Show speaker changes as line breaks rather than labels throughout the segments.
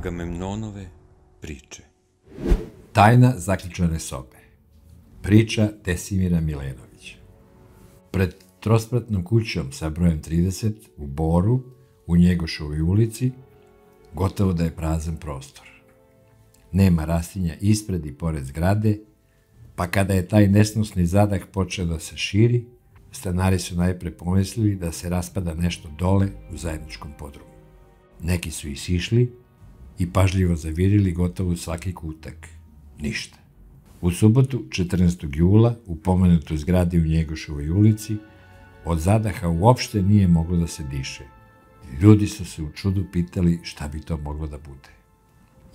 Agamemnonove priče.
Tajna zaključane sobe. Priča Desimira Milenovića. Pred trospratnom kućom sa brojem 30 u Boru, u Njegoševoj ulici, gotovo da je prazan prostor. Nema rastinja ispred i pored zgrade, pa kada je taj nesnosni zadah počeo da se širi, stanari su najpre pomislili da se raspada nešto dole u zajedničkom podrumu. Neki su isišli i pažljivo zavirili gotovo svaki kutak. Ništa. U subotu, 14. jula, u pomenutoj zgradi u Njegoševoj ulici, od zadaha uopšte nije moglo da se diše. Ljudi su se u čudu pitali šta bi to moglo da bude.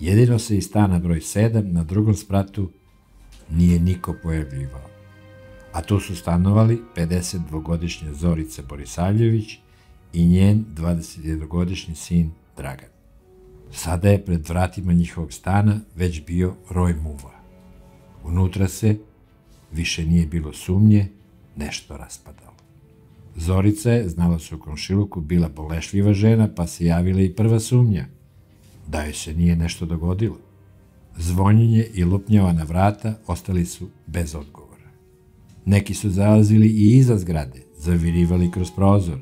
Jedino se iz stana broj 7 na drugom spratu nije niko pojavljivao. A tu su stanovali 52-godišnja Zorica Borisavljević i njen 21-godišnji sin Dragan. Sada je pred vratima njihovog stana već bio roj muva. Unutra se, više nije bilo sumnje, nešto raspadalo. Zorica je, znala se u komšiluku, bila bolešljiva žena, pa se javila i prva sumnja, da joj se nije nešto dogodilo. Zvonjenje i lupnjava na vrata ostali su bez odgovora. Neki su zalazili i iza zgrade, zavirivali kroz prozor.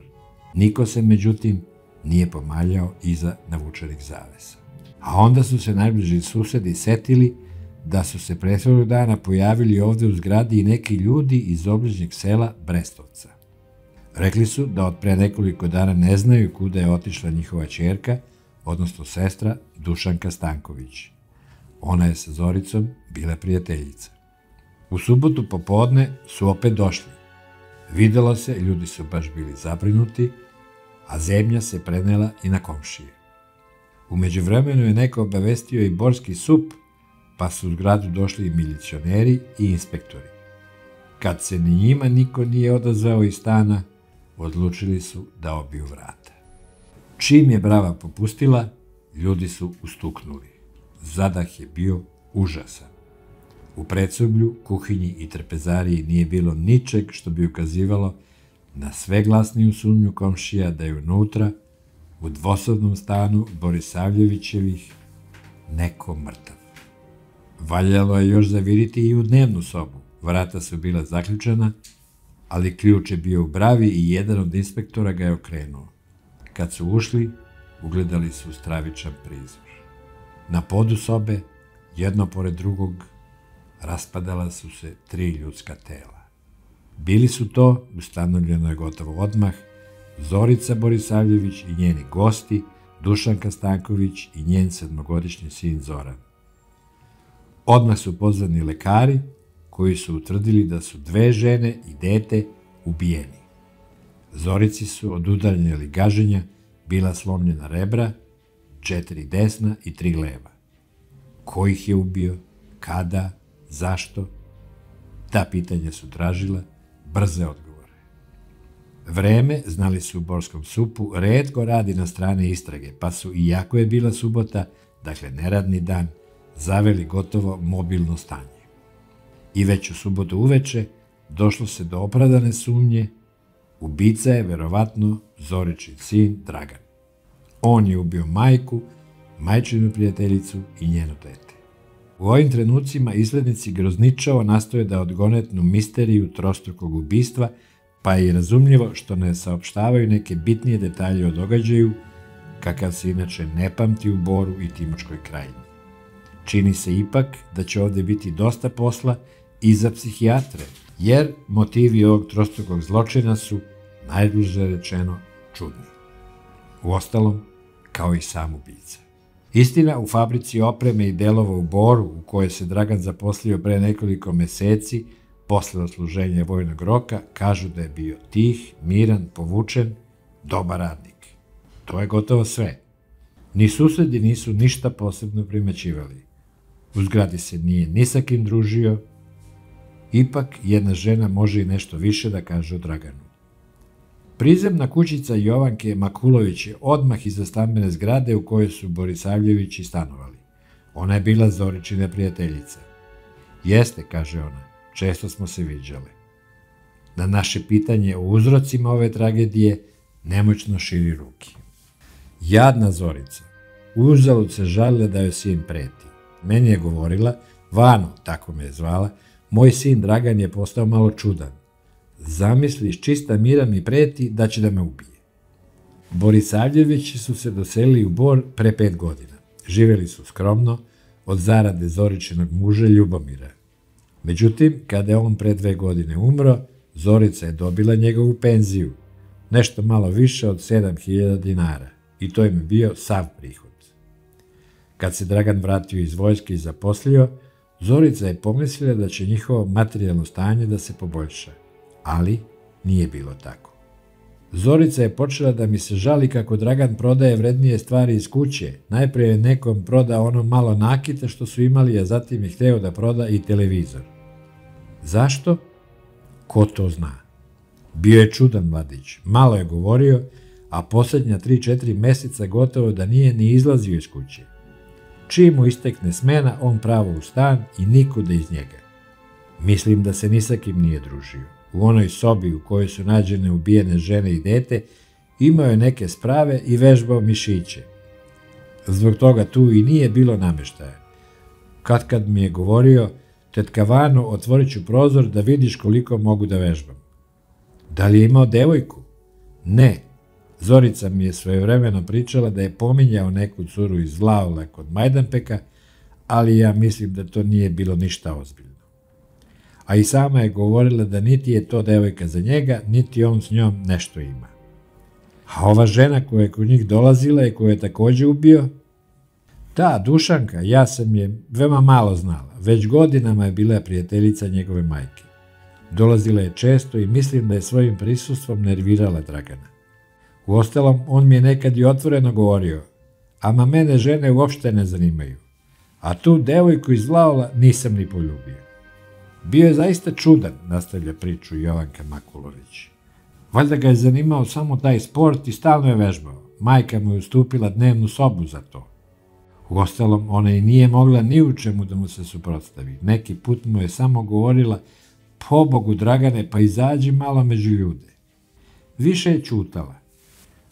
Niko se, međutim, nije pomaljao iza navučenih zavesa. A onda su se najbliži susedi setili da su se prethodnog dana pojavili ovde u zgradi i neki ljudi iz obližnjeg sela Brestovca. Rekli su da od pre nekoliko dana ne znaju kuda je otišla njihova ćerka, odnosno sestra Dušanka Stanković. Ona je sa Zoricom bila prijateljica. U subotu popodne su opet došli. Videlo se, ljudi su baš bili zabrinuti, a zemlja se prenela i na komšije. U međuvremenu je neko obavestio i Borski sup, pa su u zgradu došli i milicioneri i inspektori. Kad se ni njima niko nije odazvao iz stana, odlučili su da obiju vrata. Čim je brava popustila, ljudi su ustuknuli. Zadah je bio užasan. U predsoblju, kuhinji i trpezariji nije bilo ničeg što bi ukazivalo na sve glasniju sumnju komšija da je unutra, u dvosobnom stanu Borisavljevićevih, neko mrtav. Valjalo je još zaviriti i u dnevnu sobu. Vrata su bila zaključana, ali ključ je bio u bravi i jedan od inspektora ga je okrenuo. Kad su ušli, ugledali su stravičan prizor. Na podu sobe, jedno pored drugog, raspadala su se 3 ljudska tela. Bili su to, ustanovljeno je gotovo odmah, Zorica Borisavljević i njeni gosti, Dušanka Stanković i njen 7-godišnji sin Zoran. Odmah su pozvani lekari, koji su utvrdili da su 2 žene i dete ubijeni. Zorici su od udaljenih gaženja bila slomljena rebra, 4 desna i 3 leva. Ko ih je ubio, kada, zašto? Ta pitanja su tražila brze odgovore. Vreme, znali su u Borskom supu, retko radi na strane istrage, pa su, iako je bila subota, dakle neradni dan, zaveli gotovo mobilno stanje. I već u subotu uveče došlo se do opravdane sumnje, ubica je verovatno Zoričin sin Dragan. On je ubio majku, majčinu prijateljicu i njeno dete. U ovim trenucima izglednici grozničavo nastoje da odgonetnu misteriju trostrukog ubistva, pa je i razumljivo što ne saopštavaju neke bitnije detalje o događaju, kakav se inače ne pamti u Boru i Timočkoj krajini. Čini se ipak da će ovde biti dosta posla i za psihijatre, jer motivi ovog trostrukog zločina su, najbliže rečeno, čudni. Uostalom, kao i sam ubica. Istina, u fabrici opreme i delova u Boru, u kojoj se Dragan zaposlio pre nekoliko meseci, posle odsluženja vojnog roka, kažu da je bio tih, miran, povučen, dobar radnik. To je gotovo sve. Ni susedi nisu ništa posebno primećivali. U zgradi se nije ni sa kim družio, ipak jedna žena može i nešto više da kaže o Draganu. Prizemna kućica Jovanke Makulović je odmah iza stambene zgrade u kojoj su Borisavljevići stanovali. Ona je bila Zoričina prijateljica. Jeste, kaže ona, često smo se viđale. Na naše pitanje o uzrocima ove tragedije nemoćno širi ruke. Jadna Zorica. uzalud se žalila da joj sin preti. Meni je govorila, Vano, tako me je zvala, moj sin Dragan je postao malo čudan. Zamisliš, čista mira mi preti da će da me ubije. Borisavljevići su se doselili u Bor pre 5 godina. Živjeli su skromno, od zarade Zoričinog muža Ljubomira. Međutim, kada je on pre 2 godine umro, Zorica je dobila njegovu penziju, nešto malo više od 7.000 dinara, i to im je bio sav prihod. Kad se Dragan vratio iz vojske i zaposlio, Zorica je pomislila da će njihovo materijalno stanje da se poboljša, ali nije bilo tako. Zorica je počela da mi se žali kako Dragan prodaje vrednije stvari iz kuće. Najprije je nekom prodao ono malo nakita što su imali, a zatim je hteo da proda i televizor. Zašto? Ko to zna? Bio je čudan mladić, malo je govorio, a posljednja 3-4 meseca gotovo da nije ni izlazio iz kuće. Čim mu istekne smena, on pravo u stan i nikuda iz njega. Mislim da se ni sa kim nije družio. U onoj sobi u kojoj su nađene ubijene žene i dete, imao je neke sprave i vežbao mišiće. Zbog toga tu i nije bilo nameštaja. Kad mi je govorio, tetka Vano, otvorit ću prozor da vidiš koliko mogu da vežbam. Da li je imao devojku? Ne. Zorica mi je svojevremeno pričala da je pominjao neku curu iz Vlaola kod Majdanpeka, ali ja mislim da to nije bilo ništa ozbiljno. A i sama je govorila da niti je to devojka za njega, niti on s njom nešto ima. A ova žena koja je kod njih dolazila i koju je također ubio? Ta, Dušanka, ja sam je veoma malo znala, već godinama je bila prijateljica njegove majke. Dolazila je često i mislim da je svojim prisustvom nervirala Dragana. Uostalom, on mi je nekad i otvoreno govorio, ama mene žene uopšte ne zanimaju, a tu devojku iz Vlaola nisam ni poljubio. Bio je zaista čudan, nastavlja priču Jovanka Makulović. Valjda ga je zanimao samo taj sport i stalno je vežbao. Majka mu je ustupila dnevnu sobu za to. Uostalom, ona i nije mogla ni u čemu da mu se suprotstavi. Neki put mu je samo govorila, pobogu Dragane, pa izađi malo među ljude. Više je ćutala.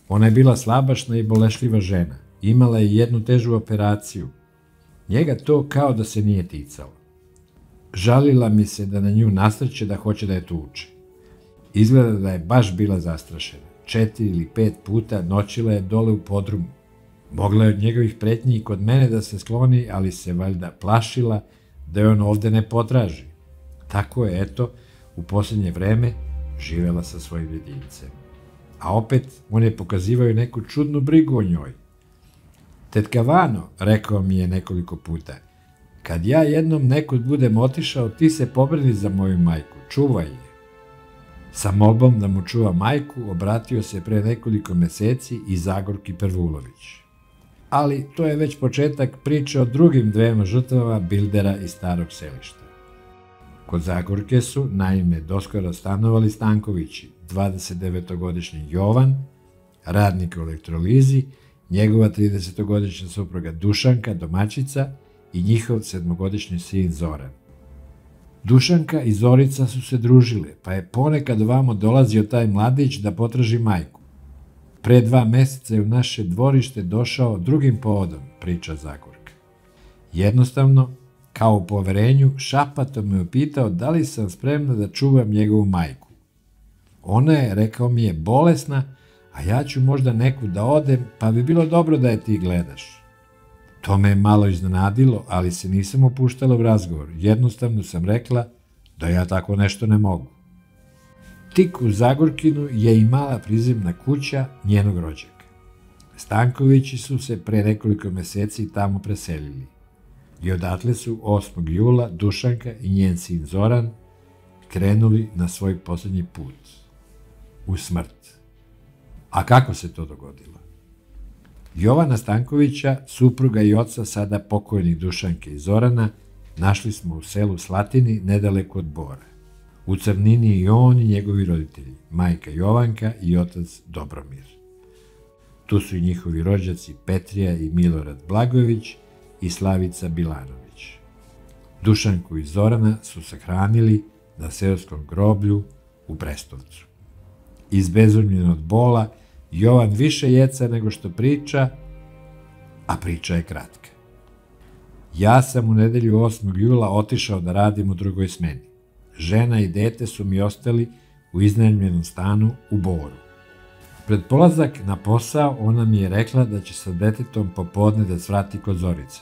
Ona je bila slabašna i bolešljiva žena. Imala je jednu težu operaciju. Njega to kao da se nije ticalo. Žalila mi se da na nju nasrće da hoće da je tuče. Izgleda da je baš bila zastrašena. 4 ili 5 puta noćila je dole u podrumu. Mogla je od njegovih pretnji i kod mene da se skloni, ali se valjda plašila da je on ovde ne potraži. Tako je, eto, u posljednje vreme živela sa svojim jedincem. A opet, on je pokazivao neku čudnu brigu o njoj. Tetka Vano, rekao mi je nekoliko puta, kad ja jednom nekud budem otišao, ti se pobrini za moju majku, čuvaj je. Sa molbom da mu čuva majku, obratio se pre nekoliko meseci i Zagorki Pervulović. Ali to je već početak priče o drugim dvema žrtvama Bildera iz Starog Selišta. Kod Zagorke su, naime, doskoro stanovali Stankovići, 29-godišnji Jovan, radnik u elektrolizi, njegova 30-godišnja supruga Dušanka, domaćica, i njihov 7-godišnji sin Zoran. Dušanka i Zorica su se družile, pa je ponekad ovamo dolazio taj mladić da potraži majku. Pre 2 meseca je u naše dvorište došao drugim povodom, priča Zagorka. Jednostavno, kao u poverenju, šapato me upitao da li sam spremna da čuvam njegovu majku. Ona je, rekao mi je, bolesna, a ja ću možda nekud da odem, pa bi bilo dobro da je ti gledaš. To me je malo iznenadilo, ali se nisam upuštala u razgovor. Jednostavno sam rekla da ja tako nešto ne mogu. Tik u Zagorkinu je i mala prizemna kuća njenog rođaka. Stankovići su se pre nekoliko meseci tamo preselili. I odatle su 8. jula Dušanka i njen sin Zoran krenuli na svoj posljednji put. U smrt. A kako se to dogodilo? Jovana Stankovića, supruga i oca sada pokojnih Dušanke i Zorana, našli smo u selu Slatini, nedaleko od Bora. U crnini i on i njegovi roditelji, majka Jovanka i otac Dobromir. Tu su i njihovi rođaci Petrija i Milorad Blagojević i Slavica Bilanović. Dušanku i Zorana su sahranili na seoskom groblju u Brestovcu. Izbezumljen od bola, Jovan više jeca nego što priča, a priča je kratka. Ja sam u nedelju 8. jula otišao da radim u drugoj smeni. Žena i dete su mi ostali u iznajmljenom stanu u Boru. Pred polazak na posao ona mi je rekla da će sa detetom popodne da svrati kod Zorice.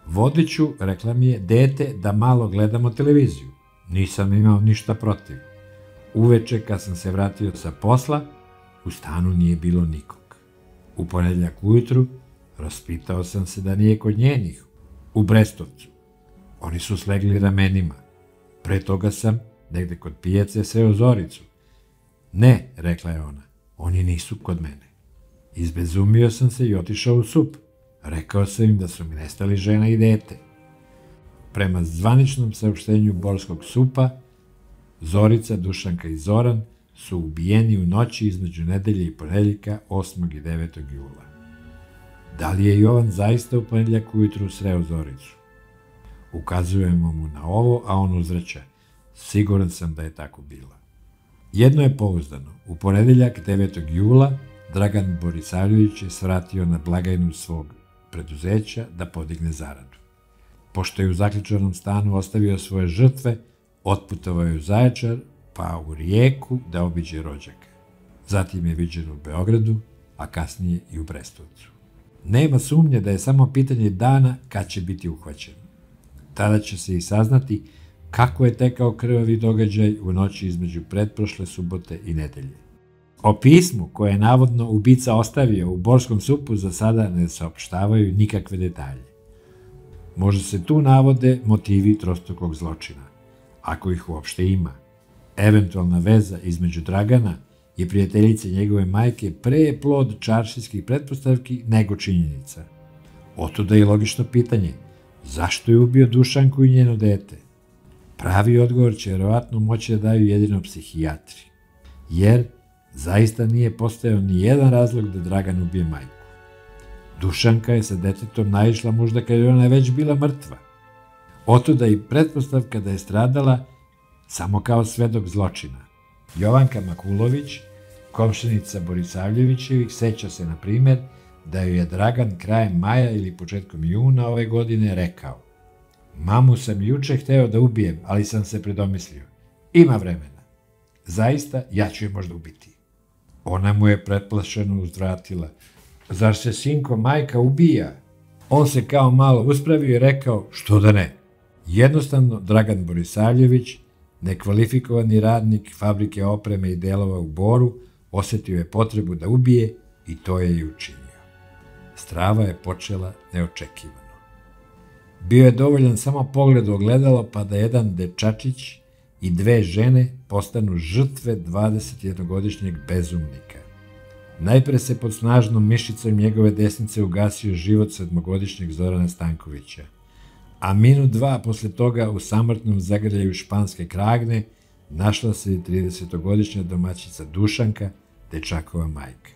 Vodit ću, rekla mi je, dete da malo gledamo televiziju. Nisam imao ništa protiv. Uveče kad sam se vratio sa posla, u stanu nije bilo nikog. U ponedeljak ujutru raspitao sam se da nije kod njenih, u Brestovcu. Oni su slegli ramenima. Pre toga sam, negde kod pijace, sreo Zoricu. Ne, rekla je ona, oni nisu kod mene. Izbezumio sam se i otišao u SUP. Rekao sam im da su mi nestali žena i dete. Prema zvaničnom saopštenju Borskog SUP-a, Zorica, Dušanka i Zoran su ubijeni u noći između nedelje i ponedeljka 8. i 9. jula. Da li je Jovan zaista u ponedeljak ujutru sreo Zoricu? Ukazujemo mu na ovo, a on uzvraća. Siguran sam da je tako bilo. Jedno je pouzdano. U ponedeljak 9. jula Dragan Borisavljević je svratio na blagajnu svog preduzeća da podigne zaradu. Pošto je u zaključanom stanu ostavio svoje žrtve, otputovao je u Zaječar, pa u Rijeku da obiđe rođaka. Zatim je viđen u Beogradu, a kasnije i u Brestovcu. Nema sumnje da je samo pitanje dana kad će biti uhvaćen. Tada će se i saznati kako je tekao krvavi događaj u noći između pretprošle subote i nedelje. O pismu koje je navodno ubica ostavio u Borskom SUP-u za sada ne saopštavaju nikakve detalje. Možda se tu navode motivi trostrukog zločina, ako ih uopšte ima. Eventualna veza između Dragana i prijateljice njegove majke pre je plod čaršijskih pretpostavki nego činjenica. Otuda je logično pitanje, zašto je ubio Dušanku i njeno dete? Pravi odgovor će verovatno moći da daju jedino psihijatri, jer zaista nije postojao ni jedan razlog da Dragan ubije majku. Dušanka je sa detetom naišla možda kad je ona već bila mrtva. Otuda i pretpostavka da je stradala samo kao svedok zločina. Jovanka Makulović, komšinica Borisavljevićevih, seća se, na primer, da joj je Dragan krajem maja ili početkom juna ove godine rekao: mamu sam juče hteo da ubijem, ali sam se predomislio. Ima vremena. Zaista, ja ću je možda ubiti. Ona mu je pretplašeno uzvratila: zar se, sinko, majka ubija? On se kao malo uspravio i rekao: što da ne? Jednostavno, Dragan Borisavljević, nekvalifikovani radnik fabrike opreme i delova u Boru, osetio je potrebu da ubije i to je i učinio. Strava je počela neočekivano. Bio je dovoljan samo pogled u ogledalo pa da jedan dečačić i dve žene postanu žrtve 21-godišnjeg bezumnika. Najpre se pod snažnom mišicom njegove desnice ugasio život 7-godišnjeg Zorana Stankovića, a minut dva posle toga u samrtnom zagrljaju španske kragne našla se i 30-godišnja domaćica Dušanka, dečakova majka.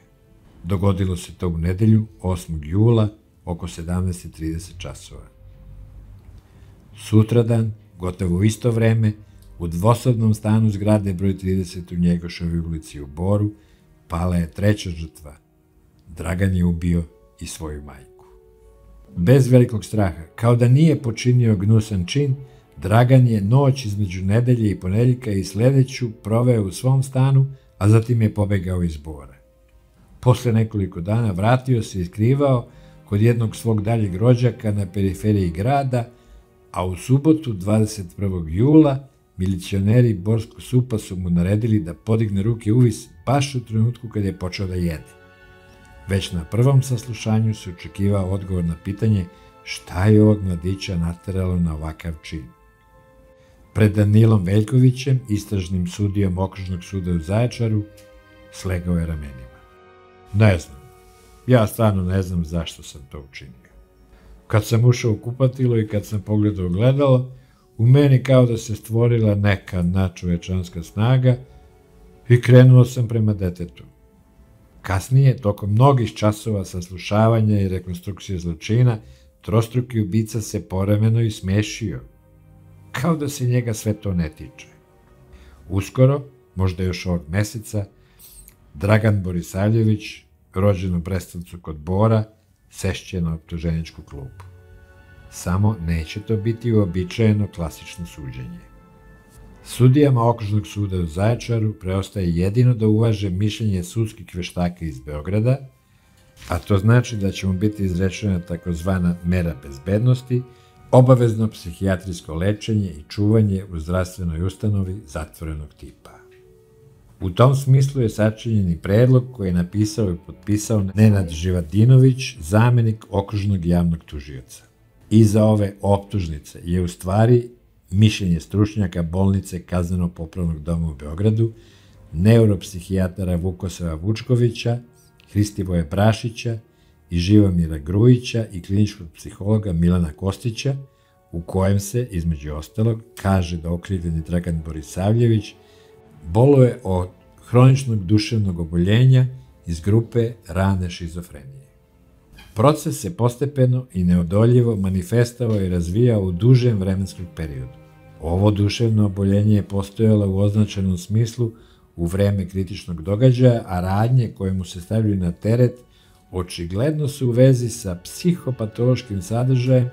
Dogodilo se to u nedelju 8. jula oko 17:30 časova. Sutradan, gotovo u isto vreme, u dvosobnom stanu zgrade broj 30 u Njegoševoj ulici u Boru pala je treća žrtva. Dragan je ubio i svoju majku. Bez velikog straha, kao da nije počinio gnusan čin, Dragan je noć između nedelje i ponedeljka i sledeću proveo u svom stanu, a zatim je pobegao iz Bora. Posle nekoliko dana vratio se i skrivao kod jednog svog daljeg rođaka na periferiji grada, a u subotu 21. jula milicioneri Borskog SUP-a su mu naredili da podigne ruke uvis baš u trenutku kad je počeo da jede. Već na prvom saslušanju se očekivao odgovor na pitanje šta je ovog mladića nateralo na ovakav čin. Pred Danilom Veljkovićem, istražnim sudijom Okružnog suda u Zaječaru, slegao je ramenima. Ne znam, ja stvarno ne znam zašto sam to učinio. Kad sam ušao u kupatilo i kad sam pogledao ogledalo, u meni kao da se stvorila neka nadčovečanska snaga i krenuo sam prema detetu. Kasnije, tokom mnogih časova saslušavanja i rekonstrukcije zločina, trostruki ubica se povremeno i smešio, kao da se njega sve to ne tiče. Uskoro, možda još ovog meseca, Dragan Borisavljević, rođen u Brestovcu kod Bora, sešće na optuženičku klupu. Samo neće to biti uobičajeno klasično suđenje. Sudijama Okružnog suda u Zaječaru preostaje jedino da uvaže mišljenje sudskih veštaka iz Beograda, a to znači da će mu biti izrečena takozvana mera bezbednosti, obavezno psihijatrijsko lečenje i čuvanje u zdravstvenoj ustanovi zatvorenog tipa. U tom smislu je sačinjen i predlog koji je napisao i potpisao Nenad Živadinović, zamenik okružnog javnog tužioca. Iza ove optužnice je u stvari mišljenje stručnjaka bolnice Kazneno-popravnog doma u Beogradu, neuropsihijatara Vukosava Vučkovića, Hristivoje Brašića i Živomira Grujića i kliničkog psihologa Milana Kostića, u kojem se, između ostalog, kaže da okrivljeni Dragan Borisavljević boluje od hroničnog duševnog oboljenja iz grupe rane šizofrenije. Proces se postepeno i neodoljivo manifestovao i razvijao u dužem vremenskom periodu. Ovo duševno oboljenje je postojalo u označenom smislu u vreme kritičnog događaja, a radnje koje mu se stavljaju na teret očigledno su u vezi sa psihopatološkim sadržajem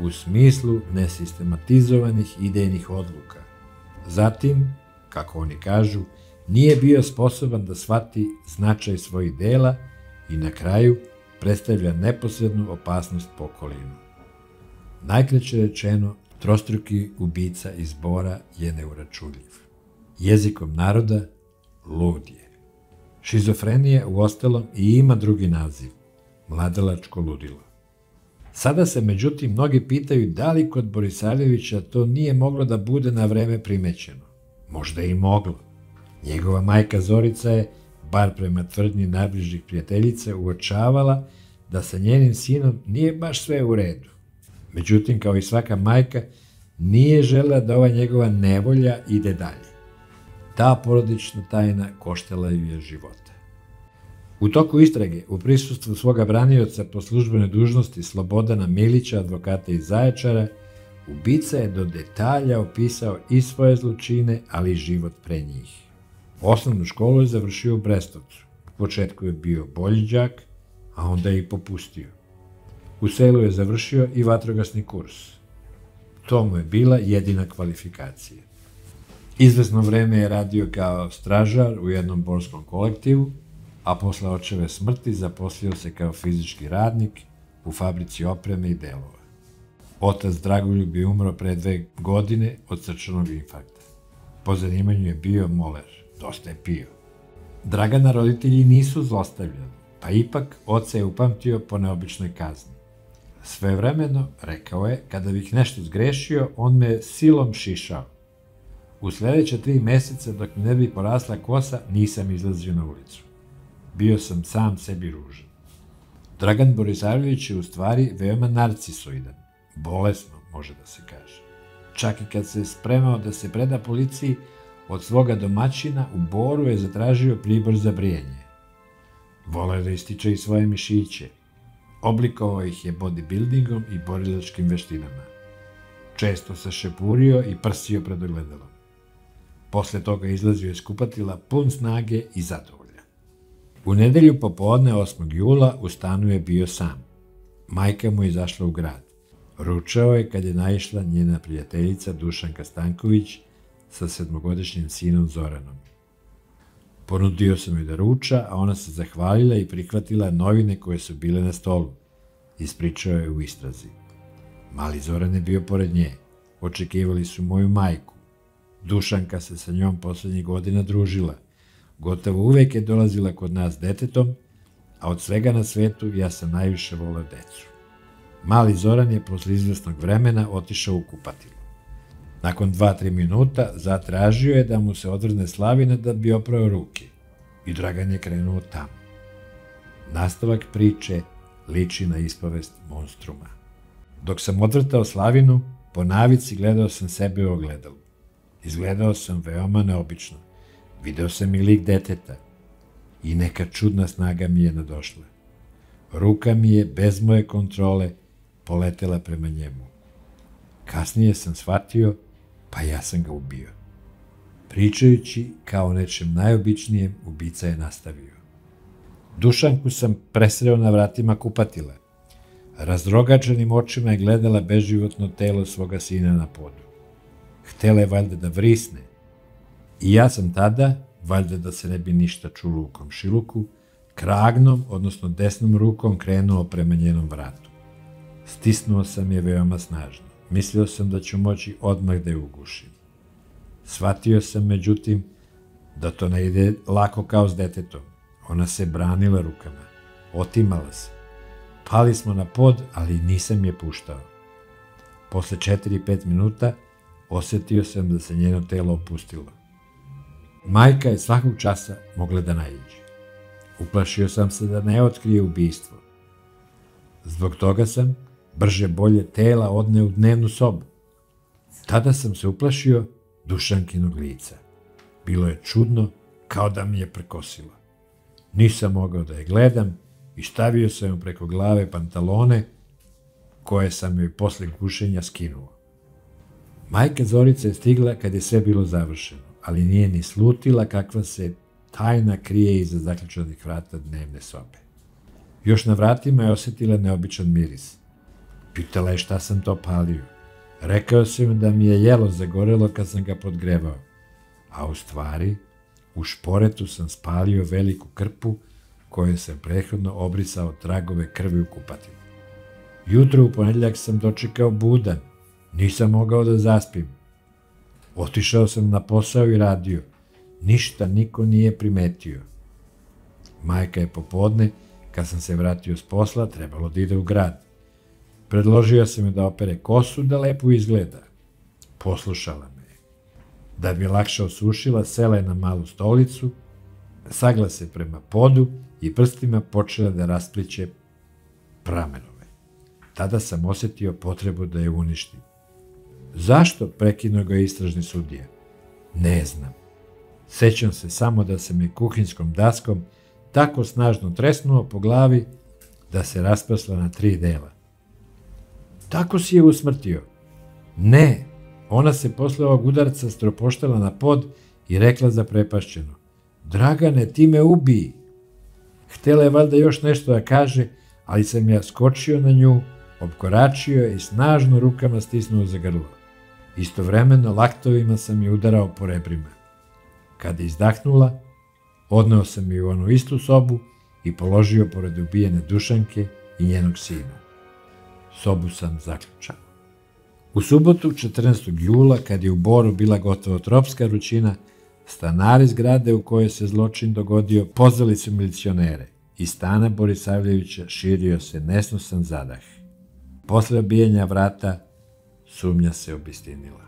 u smislu nesistematizovanih idejnih odluka. Zatim, kako oni kažu, nije bio sposoban da shvati značaj svojih dela i na kraju predstavlja neposrednu opasnost po okolinu. Najkraće rečeno, trostruki ubica iz Bora je neuračunljiv. Jezikom naroda, lud je. Šizofrenija uostalom i ima drugi naziv, mladalačko ludilo. Sada se međutim mnogi pitaju da li kod Borisavljevića to nije moglo da bude na vreme primećeno. Možda i moglo. Njegova majka Zorica je, bar prema tvrdnji najbližih prijateljica, uočavala da sa njenim sinom nije baš sve u redu. Međutim, kao i svaka majka, nije želela da ova njegova nevolja ide dalje. Ta porodična tajna koštala ju je života. U toku istrage, u prisustvu svoga branioca po službenoj dužnosti Slobodana Milića, advokata iz Zaječara, ubica je do detalja opisao i svoje zločine, ali i život pre njih. Osnovnu školu je završio u Brestovcu. U početku je bio bolji đak, a onda je i popustio. U selu je završio i vatrogasni kurs. To mu je bila jedina kvalifikacija. Izvesno vreme je radio kao stražar u jednom borskom kolektivu, a posle očeve smrti zaposlio se kao fizički radnik u fabrici opreme i delova. Otac Dragoljub je umro pre 2 godine od srčanog infarkta. Po zanimanju je bio moler, dosta je pio. Dragana roditelji nisu zlostavljali, pa ipak oca je upamtio po neobičnoj kazni. Svevremeno, rekao je, kada bih nešto zgrešio, on me silom šišao. U sledeće 3 meseca, dok mi ne bi porasla kosa, nisam izlazio na ulicu. Bio sam sam sebi ružan. Dragan Borisavljević je u stvari veoma narcisoidan, bolesno, može da se kaže. Čak i kad se spremao da se preda policiji, od svoga domaćina u Boru je zatražio pribor za brijanje. Voleo da ističe i svoje mišiće. Oblikovao ih je bodybuildingom i borilačkim veštinama. Često se šepurio i prsio pred ogledalom. Posle toga izlazio iz kupatila pun snage i zadovoljan. U nedelju popodne 8. jula u stanu je bio sam. Majka mu je izašla u grad. Ručao je kad je naišla njena prijateljica Dušanka Stanković sa 7-godišnjim sinom Zoranom. Ponudio sam joj da ruča, a ona se zahvalila i prihvatila novine koje su bile na stolu. Ispričao je u istrazi. Mali Zoran je bio pored nje. Očekivali su moju majku. Dušanka se sa njom poslednjih godina družila. Gotovo uvek je dolazila kod nas detetom, a od svega na svetu ja sam najviše voleo decu. Mali Zoran je posle izvesnog vremena otišao u kupatilo. Nakon 2-3 minuta zatražio je da mu se odvrne slavina da bi oprao ruke i Dragan je krenuo tamo. Nastavak priče liči na ispovest monstruma. Dok sam odvrtao slavinu, po navici gledao sam sebe u ogledalu. Izgledao sam veoma neobično. Video sam i lik deteta i neka čudna snaga mi je nadošla. Ruka mi je, bez moje kontrole, poletela prema njemu. Kasnije sam shvatio, pa ja sam ga ubio. Pričajući kao nečem najobičnijem, ubica je nastavio. Dušanku sam presreo na vratima kupatila. Razrogačenim očima je gledala beživotno telo svoga sina na podu. Htela je valjda da vrisne. I ja sam tada, valjda da se ne bi ništa čulo u komšiluku, kragnom, odnosno desnom rukom krenuo prema njenom vratu. Stisnuo sam je veoma snažno. Mislio sam da ću moći odmah da je ugušim. Shvatio sam, međutim, da to ne ide lako kao s detetom. Ona se branila rukama. Otimala se. Pali smo na pod, ali nisam je puštao. Posle 4-5 minuta osjetio sam da se njeno telo opustilo. Majka je svakog časa mogla da naiđe. Uplašio sam se da ne otkrije ubistvo. Zbog toga sam brže bolje tela odneo u dnevnu sobu. Tada sam se uplašio Dušankinog lica. Bilo je čudno, kao da mi je prekosilo. Nisam mogao da je gledam i stavio sam joj preko glave pantalone koje sam joj posle gušenja skinuo. Majka Zorica je stigla kad je sve bilo završeno, ali nije ni slutila kakva se tajna krije iza zaključanih vrata dnevne sobe. Još na vratima je osjetila neobičan miris. Pitala je šta sam to palio. Rekao sam da mi je jelo zagorelo kad sam ga podgrevao, a u stvari u šporetu sam spalio veliku krpu koju sam prethodno obrisao tragove krvi u kupatilu. Jutro u ponedeljak sam dočekao budan, nisam mogao da zaspim. Otišao sam na posao i radio. Ništa niko nije primetio. Majka je popodne, kad sam se vratio s posla, trebalo da ide u grad. Predložio sam joj da opere kosu da lepo izgleda. Poslušala me je. Da bi lakše osušila, sela je na malu stolicu, sagla se prema podu i prstima počela da raspliće pramenove. Tada sam osjetio potrebu da je uništim. Zašto? Prekinuo ga istražni sudija. Ne znam. Sećam se samo da sam je kuhinskom daskom tako snažno tresnuo po glavi da se raspasla na 3 dela. Tako si je usmrtio? Ne, ona se posle ovog udarca stropoštala na pod i rekla zaprepašćeno: Dragane, ti me ubiji. Htela je valjda još nešto da kaže, ali sam ja skočio na nju, opkoračio je i snažno rukama stisnuo za grlo. Istovremeno laktovima sam je udarao po rebrima. Kada je izdahnula, odneo sam je u onu istu sobu i položio pored ubijene Dušanke i njenog sina. Sobu sam zaključao. U subotu, 14. jula, kad je u Boru bila gotovo tropska vrućina, stanari zgrade u kojoj se zločin dogodio pozvali su milicionere. Iz stana Borisavljevića širio se nesnosan zadah. Posle obijanja vrata, sumnja se obistinila.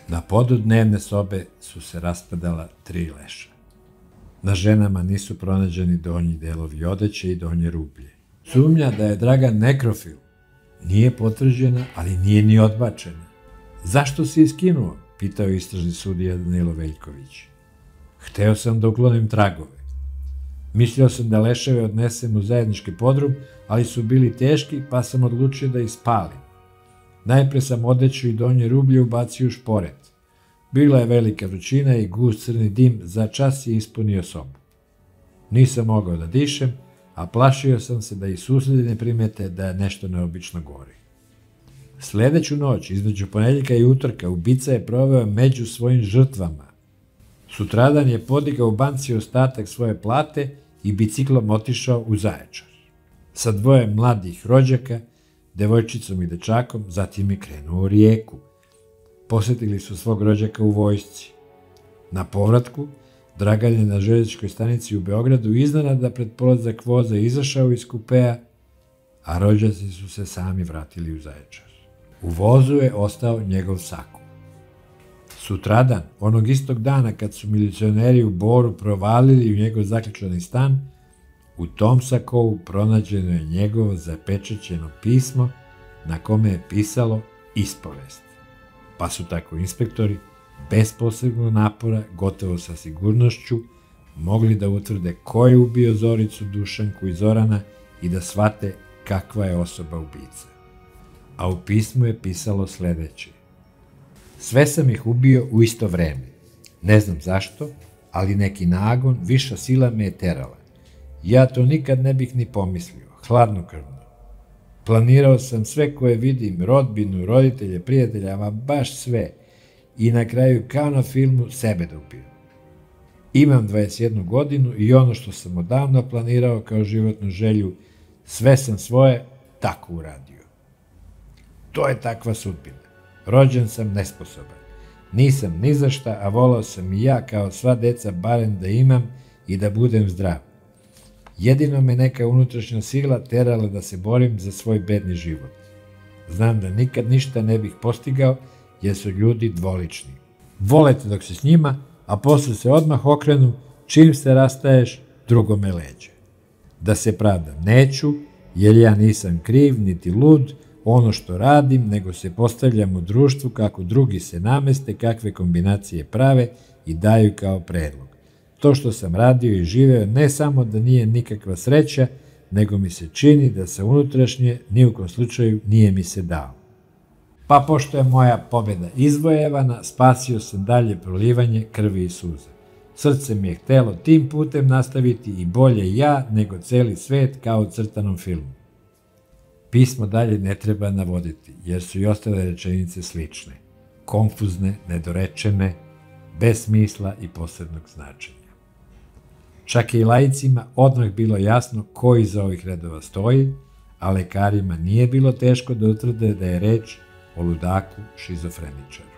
Na podu dnevne sobe su se raspadala 3 leša. Na ženama nisu pronađeni donji delovi odeće i donje rublje. Sumnja da je Dragan nekrofil nije potvrđena, ali nije ni odbačena. Zašto si iskinuo? Pitao istražni sudija Danilo Veljković. Hteo sam da uklonim tragove. Mislio sam da leševe odnesem u zajednički podrum, ali su bili teški, pa sam odlučio da ih spalim. Najpre sam odeću i donje rublje ubacio u šporet. Bila je velika vrućina i gust crni dim za čas je ispunio sobu. Nisam mogao da dišem, a plašio sam se da i susedi ne primete da je nešto neobično gori. Sledeću noć, između ponedeljka i utorka, ubica je proveo među svojim žrtvama. Sutradan je podigao u banci ostatak svoje plate i biciklom otišao u Zaječar. Sa 2 mladih rođaka, devojčicom i dečakom, zatim je krenuo u Rijeku. Posetili su svog rođaka u vojsci. Na povratku, Dragan je na željezničkoj stanici u Beogradu iznenada pred polazak voza izašao iz kupea, a rođaci su se sami vratili u Zaječar. U vozu je ostao njegov sako. Sutradan, onog istog dana kad su milicioneri u Boru provalili u njegov zaključani stan, u tom sakovu pronađeno je njegovo zapečaćeno pismo na kome je pisalo ispovest. Pa su tako inspektori, bez posebnog napora, gotovo sa sigurnošću, mogli da utvrde ko je ubio Zoricu, Dušanku i Zorana i da shvate kakva je osoba ubica. A u pismu je pisalo sledeće: Sve sam ih ubio u isto vreme. Ne znam zašto, ali neki nagon, viša sila me je terala. Ja to nikad ne bih ni pomislio, hladnokrvno. Planirao sam sve koje vidim, rodbinu, roditelje, prijatelja, ama baš sve. I na kraju, kao na filmu, sebe da ubijem. Imam 21 godinu i ono što sam odavno planirao kao životnu želju, sve sam svoje tako uradio. To je takva sudbina. Rođen sam nesposoban. Nisam ni za šta, a volao sam i ja kao sva deca barem da imam i da budem zdrav. Jedino me neka unutrašnja sila terala da se borim za svoj bedni život. Znam da nikad ništa ne bih postigao jer su ljudi dvolični. Volete dok si s njima, a posle se odmah okrenu, čim se rastaješ, drugome leđe. Da se pravdam neću, jer ja nisam kriv niti lud ono što radim, nego se postavljam u društvu kako drugi se nameste, kakve kombinacije prave i daju kao predlog. To što sam radio i živeo ne samo da nije nikakva sreća, nego mi se čini da se unutrašnje ni u kom slučaju nije mi se dao. Pa pošto je moja pobjeda izvojevana, spasio sam dalje prolivanje krvi i suza. Srce mi je htelo tim putem nastaviti i bolje ja nego celi svet kao u crtanom filmu. Pismo dalje ne treba navoditi, jer su i ostale rečenice slične, konfuzne, nedorečene, bez smisla i posebnog značenja. Čak i laicima odmah bilo jasno ko iza ovih redova stoji, a lekarima nije bilo teško da utvrde da je reč o ludaku šizofreničaru.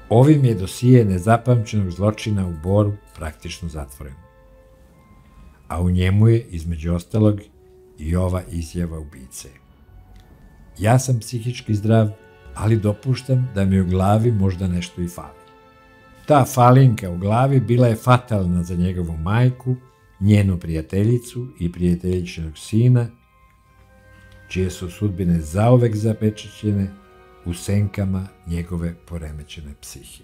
Ovim je dosije nezapamćenog zločina u Boru praktično zatvoren. A u njemu je, između ostalog, i ova izjava ubice. Ja sam psihički zdrav, ali dopuštam da mi u glavi možda nešto i fali. Ta falinka u glavi bila je fatalna za njegovu majku, njenu prijateljicu i prijateljičinog sina, čije su sudbine zauvek zapečaćene u senkama njegove poremećene psihe.